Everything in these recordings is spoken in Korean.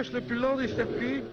lâche le plus lent des circuits.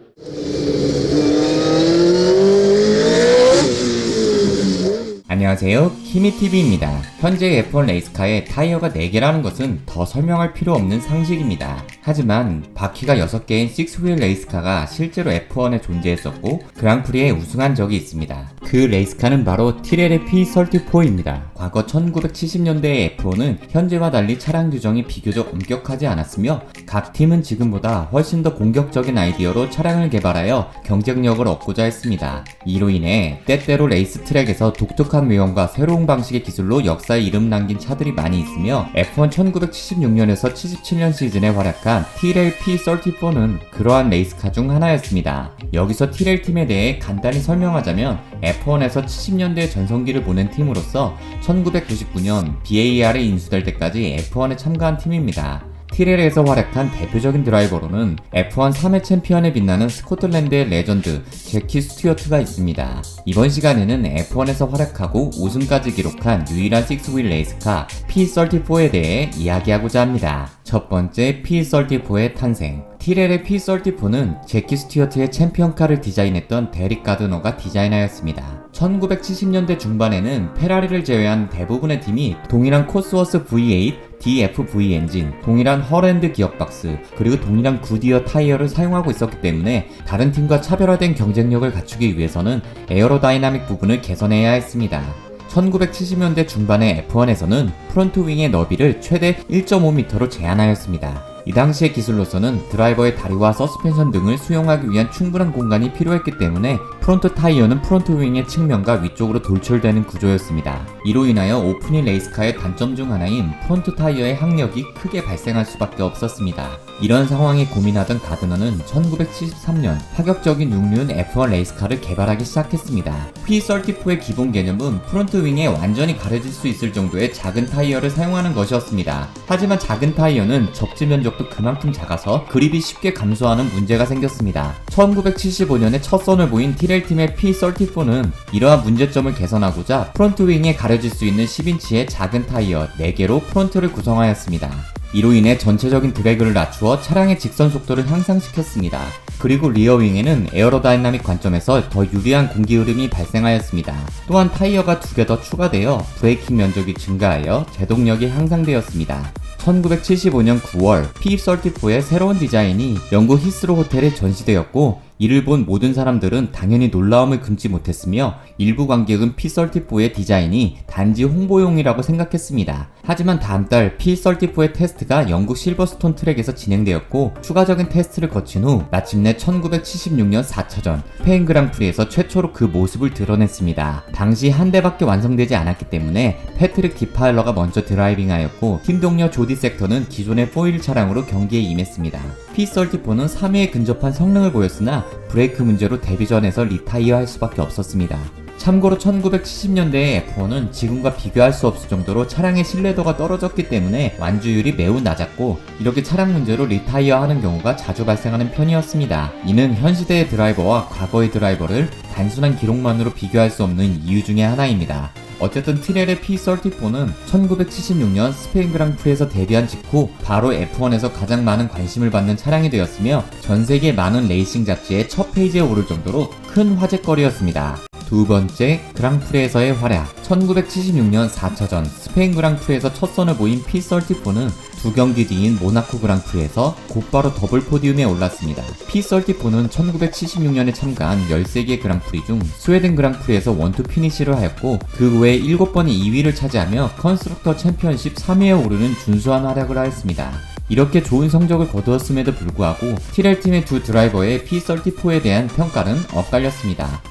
안녕하세요, 키미TV입니다. 현재 F1 레이스카에 타이어가 4개라는 것은 더 설명할 필요 없는 상식입니다. 하지만 바퀴가 6개인 6휠 레이스카가 실제로 F1에 존재했었고 그랑프리에 우승한 적이 있습니다. 그 레이스카는 바로 티렐의 P34입니다. 과거 1970년대의 F1은 현재와 달리 차량 규정이 비교적 엄격하지 않았으며 각 팀은 지금보다 훨씬 더 공격적인 아이디어로 차량을 개발하여 경쟁력을 얻고자 했습니다. 이로 인해 때때로 레이스 트랙에서 독특한 외형과 새로운 방식의 기술로 역사에 이름 남긴 차들이 많이 있으며 F1 1976년에서 77년 시즌에 활약한 티렐 P34는 그러한 레이스카 중 하나였습니다. 여기서 티렐 팀에 대해 간단히 설명하자면 F1에서 70년대 전성기를 보낸 팀으로서 1999년 BAR에 인수될 때까지 F1에 참가한 팀입니다. 티렐에서 활약한 대표적인 드라이버로는 F1 3회 챔피언에 빛나는 스코틀랜드의 레전드 제키 스튜어트가 있습니다. 이번 시간에는 F1에서 활약하고 우승까지 기록한 유일한 6휠 레이스카 P34에 대해 이야기하고자 합니다. 첫 번째, P34의 탄생. 티렐의 P34는 제키 스튜어트의 챔피언카를 디자인했던 데릭 가드너가 디자이너였습니다. 1970년대 중반에는 페라리를 제외한 대부분의 팀이 동일한 코스워스 V8, DFV 엔진, 동일한 헐앤드 기어박스, 그리고 동일한 굿이어 타이어를 사용하고 있었기 때문에 다른 팀과 차별화된 경쟁력을 갖추기 위해서는 에어로다이나믹 부분을 개선해야 했습니다. 1970년대 중반의 F1에서는 프론트 윙의 너비를 최대 1.5m로 제한하였습니다. 이 당시의 기술로서는 드라이버의 다리와 서스펜션 등을 수용하기 위한 충분한 공간이 필요했기 때문에 프론트 타이어는 프론트 윙의 측면과 위쪽으로 돌출되는 구조였습니다. 이로 인하여 오픈인 레이스카의 단점 중 하나인 프론트 타이어의 항력이 크게 발생할 수밖에 없었습니다. 이런 상황에 고민하던 가드너는 1973년 파격적인 6륜 F1 레이스카를 개발하기 시작했습니다. P34의 기본 개념은 프론트 윙에 완전히 가려질 수 있을 정도의 작은 타이어를 사용하는 것이었습니다. 하지만 작은 타이어는 접지 면적도 그만큼 작아서 그립이 쉽게 감소하는 문제가 생겼습니다. 1975년에 첫 선을 보인 티렐 팀의 P34는 이러한 문제점을 개선하고자 프론트 윙에 가려질 수 있는 10인치의 작은 타이어 4개로 프론트를 구성하였습니다. 이로 인해 전체적인 드래그를 낮추어 차량의 직선 속도를 향상시켰습니다. 그리고 리어 윙에는 에어로다이나믹 관점에서 더 유리한 공기 흐름이 발생하였습니다. 또한 타이어가 2개 더 추가되어 브레이킹 면적이 증가하여 제동력이 향상되었습니다. 1975년 9월 P34의 새로운 디자인이 영국 히스로 호텔에 전시되었고 이를 본 모든 사람들은 당연히 놀라움을 금치 못했으며 일부 관객은 P34의 디자인이 단지 홍보용이라고 생각했습니다. 하지만 다음 달 P34의 테스트가 영국 실버스톤 트랙에서 진행되었고 추가적인 테스트를 거친 후 마침내 1976년 4차전 스페인 그랑프리에서 최초로 그 모습을 드러냈습니다. 당시 한 대밖에 완성되지 않았기 때문에 패트릭 디파일러가 먼저 드라이빙하였고 팀 동료 조디 섹터는 기존의 4휠 차량으로 경기에 임했습니다. P34는 3회에 근접한 성능을 보였으나 브레이크 문제로 데뷔전에서 리타이어 할 수밖에 없었습니다. 참고로 1970년대의 F1은 지금과 비교할 수 없을 정도로 차량의 신뢰도가 떨어졌기 때문에 완주율이 매우 낮았고 이렇게 차량 문제로 리타이어 하는 경우가 자주 발생하는 편이었습니다. 이는 현 시대의 드라이버와 과거의 드라이버를 단순한 기록만으로 비교할 수 없는 이유 중에 하나입니다. 어쨌든 티렐의 P34는 1976년 스페인 그랑프리에서 데뷔한 직후 바로 F1에서 가장 많은 관심을 받는 차량이 되었으며 전세계 많은 레이싱 잡지의 첫 페이지에 오를 정도로 큰 화제거리였습니다. 두 번째, 그랑프리에서의 활약. 1976년 4차전 스페인 그랑프리에서 첫 선을 보인 P34는 두 경기 뒤인 모나코 그랑프리에서 곧바로 더블 포디움에 올랐습니다. P34는 1976년에 참가한 13개 그랑프리 중 스웨덴 그랑프리에서 원투 피니시를 하였고 그 외에 7번의 2위를 차지하며 컨스트럭터 챔피언십 3위에 오르는 준수한 활약을 하였습니다. 이렇게 좋은 성적을 거두었음에도 불구하고 티렐 팀의 두 드라이버의 P34에 대한 평가는 엇갈렸습니다.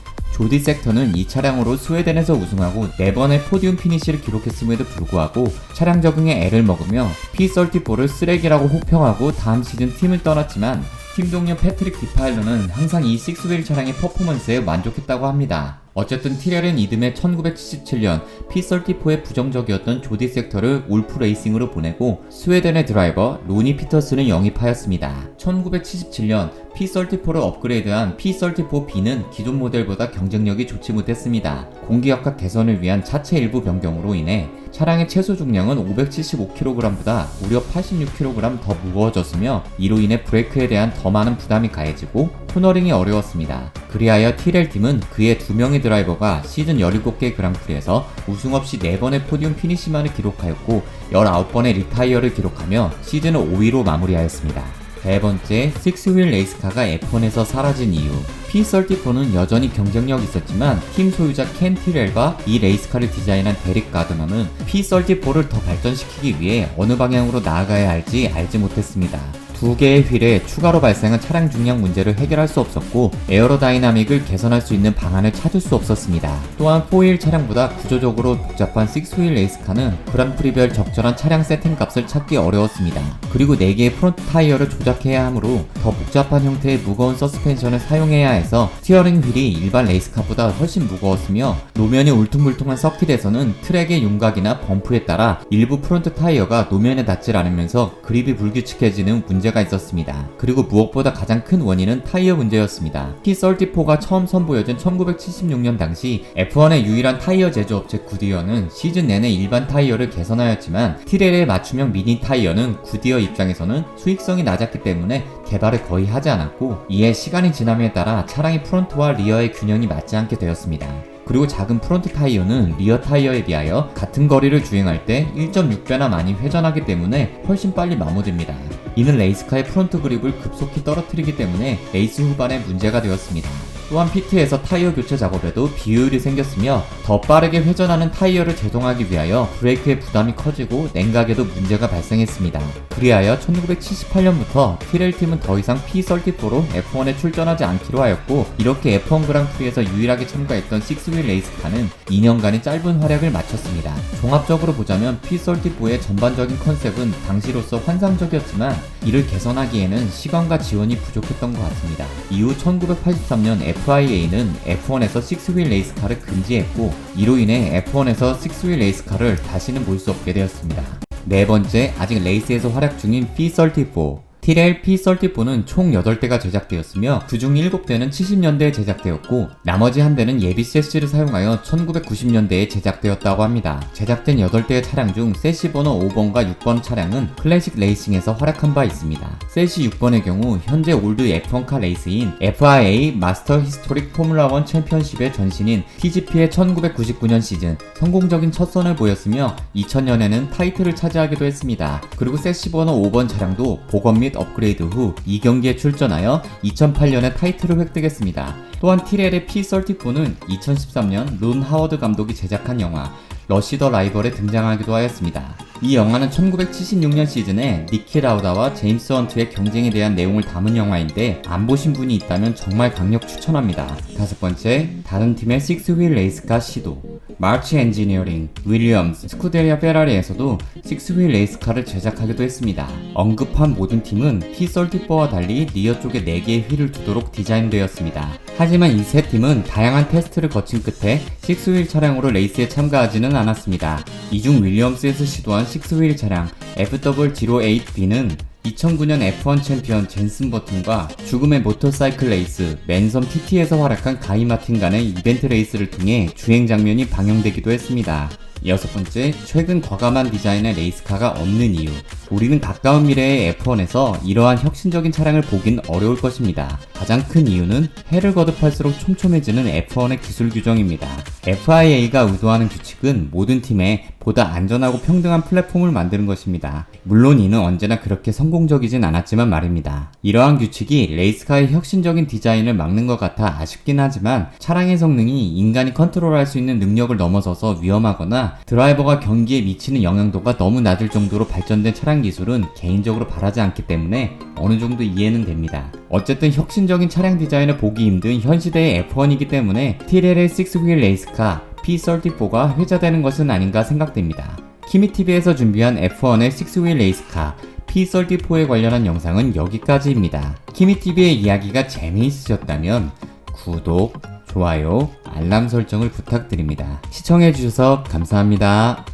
조디 섹터는 이 차량으로 스웨덴에서 우승하고 4번의 포디움 피니시를 기록했음에도 불구하고 차량 적응에 애를 먹으며 P34를 쓰레기라고 호평하고 다음 시즌 팀을 떠났지만 팀 동료 패트릭 디파일러는 항상 이 6휠 차량의 퍼포먼스에 만족했다고 합니다. 어쨌든 티렐은 이듬해 1977년 P34에 부정적이었던 조디 섹터를 울프 레이싱으로 보내고 스웨덴의 드라이버 로니 피터슨을 영입하였습니다. 1977년 P34를 업그레이드한 P34B는 기존 모델보다 경쟁력이 좋지 못했습니다. 공기압각 개선을 위한 차체 일부 변경으로 인해 차량의 최소 중량은 575kg보다 무려 86kg 더 무거워졌으며 이로 인해 브레이크에 대한 더 많은 부담이 가해지고 코너링이 어려웠습니다. 그리하여 티렐팀은 그의 2명의 드라이버가 시즌 17개 그랑프리에서 우승 없이 4번의 포디움 피니시만을 기록하였고 19번의 리타이어를 기록하며 시즌을 5위로 마무리하였습니다. 네 번째, 6휠 레이스카가 F1에서 사라진 이유. P34는 여전히 경쟁력이 있었지만 팀 소유자 켄 티렐과 이 레이스카를 디자인한 데릭 가드너는 P34를 더 발전시키기 위해 어느 방향으로 나아가야 할지 알지 못했습니다. 2개의 휠에 추가로 발생한 차량 중량 문제를 해결할 수 없었고 에어로다이나믹을 개선할 수 있는 방안을 찾을 수 없었습니다. 또한 4휠 차량보다 구조적으로 복잡한 6휠 레이스카는 그랑프리별 적절한 차량 세팅 값을 찾기 어려웠습니다. 그리고 4개의 프론트 타이어를 조작해야 하므로 더 복잡한 형태의 무거운 서스펜션을 사용해야 해서 스티어링 휠이 일반 레이스카보다 훨씬 무거웠으며 노면이 울퉁불퉁한 서킷에서는 트랙의 윤곽이나 범프에 따라 일부 프론트 타이어가 노면에 닿질 않으면서 그립이 불규칙해지는 문제가 있었습니다. 그리고 무엇보다 가장 큰 원인은 타이어 문제였습니다. P34가 처음 선보여진 1976년 당시 F1의 유일한 타이어 제조업체 구디어는 시즌 내내 일반 타이어를 개선하였지만 티렐의 맞춤형 미니 타이어는 구디어 입장에서는 수익성이 낮았기 때문에 개발을 거의 하지 않았고 이에 시간이 지남에 따라 차량의 프론트와 리어의 균형이 맞지 않게 되었습니다. 그리고 작은 프론트 타이어는 리어 타이어에 비하여 같은 거리를 주행할 때 1.6배나 많이 회전하기 때문에 훨씬 빨리 마모됩니다. 이는 레이스카의 프론트 그립을 급속히 떨어뜨리기 때문에 레이스 후반에 문제가 되었습니다. 또한 피트에서 타이어 교체 작업에도 비효율이 생겼으며 더 빠르게 회전하는 타이어를 제동하기 위하여 브레이크의 부담이 커지고 냉각에도 문제가 발생했습니다. 그리하여 1978년부터 티렐팀은 더 이상 P34로 F1에 출전하지 않기로 하였고 이렇게 F1 그랑프리에서 유일하게 참가했던 6휠 레이스카는 2년간의 짧은 활약을 마쳤습니다. 종합적으로 보자면 P34의 전반적인 컨셉은 당시로서 환상적이었지만 이를 개선하기에는 시간과 지원이 부족했던 것 같습니다. 이후 1983년 FIA는 F1에서 6휠 레이스카를 금지했고 이로 인해 F1에서 6휠 레이스카를 다시는 볼 수 없게 되었습니다. 네 번째, 아직 레이스에서 활약 중인 P34. 티렐 P34는 총 8대가 제작되었으며 그중 7대는 70년대에 제작되었고 나머지 한 대는 예비 세시를 사용하여 1990년대에 제작되었다고 합니다. 제작된 8대의 차량 중 세시 번호 5번과 6번 차량은 클래식 레이싱에서 활약한 바 있습니다. 세시 6번의 경우 현재 올드 F1카 레이스인 FIA 마스터 히스토릭 포뮬라1 챔피언십의 전신인 TGP의 1999년 시즌 성공적인 첫 선을 보였으며 2000년에는 타이틀을 차지하기도 했습니다. 그리고 세시 번호 5번 차량도 복원 및 업그레이드 후 2경기에 출전하여 2008년에 타이틀을 획득했습니다. 또한 티렐의 P34는 2013년 론 하워드 감독이 제작한 영화 러시 더 라이벌에 등장하기도 하였습니다. 이 영화는 1976년 시즌에 니키 라우다와 제임스 헌트의 경쟁에 대한 내용을 담은 영화인데 안 보신 분이 있다면 정말 강력 추천합니다. 다섯 번째, 다른 팀의 6휠 레이스카 시도. 마치 엔지니어링, 윌리엄스, 스쿠데리아 페라리에서도 6휠 레이스카를 제작하기도 했습니다. 언급한 모든 팀은 P34와 달리 리어 쪽에 4개의 휠을 두도록 디자인되었습니다. 하지만 이 세 팀은 다양한 테스트를 거친 끝에 6휠 차량으로 레이스에 참가하지는 않았습니다. 이 중 윌리엄스에서 시도한 6휠 차량 FW08B는 2009년 F1 챔피언 젠슨 버튼과 죽음의 모터사이클 레이스 맨섬 TT에서 활약한 가이 마틴 간의 이벤트 레이스를 통해 주행 장면이 방영되기도 했습니다. 여섯 번째, 최근 과감한 디자인의 레이스카가 없는 이유. 우리는 가까운 미래의 F1에서 이러한 혁신적인 차량을 보긴 어려울 것입니다. 가장 큰 이유는 해를 거듭할수록 촘촘해지는 F1의 기술 규정입니다. FIA가 의도하는 규칙은 모든 팀에 보다 안전하고 평등한 플랫폼을 만드는 것입니다. 물론 이는 언제나 그렇게 성공적이진 않았지만 말입니다. 이러한 규칙이 레이스카의 혁신적인 디자인을 막는 것 같아 아쉽긴 하지만 차량의 성능이 인간이 컨트롤할 수 있는 능력을 넘어서서 위험하거나 드라이버가 경기에 미치는 영향도가 너무 낮을 정도로 발전된 차량 기술은 개인적으로 바라지 않기 때문에 어느 정도 이해는 됩니다. 어쨌든 혁신적인 차량 디자인을 보기 힘든 현 시대의 F1이기 때문에 티렐의 6휠 레이스카 P34가 회자되는 것은 아닌가 생각됩니다. 키미TV에서 준비한 F1의 6휠 레이스카 P34에 관련한 영상은 여기까지입니다. 키미TV의 이야기가 재미있으셨다면 구독, 좋아요, 알람 설정을 부탁드립니다. 시청해주셔서 감사합니다.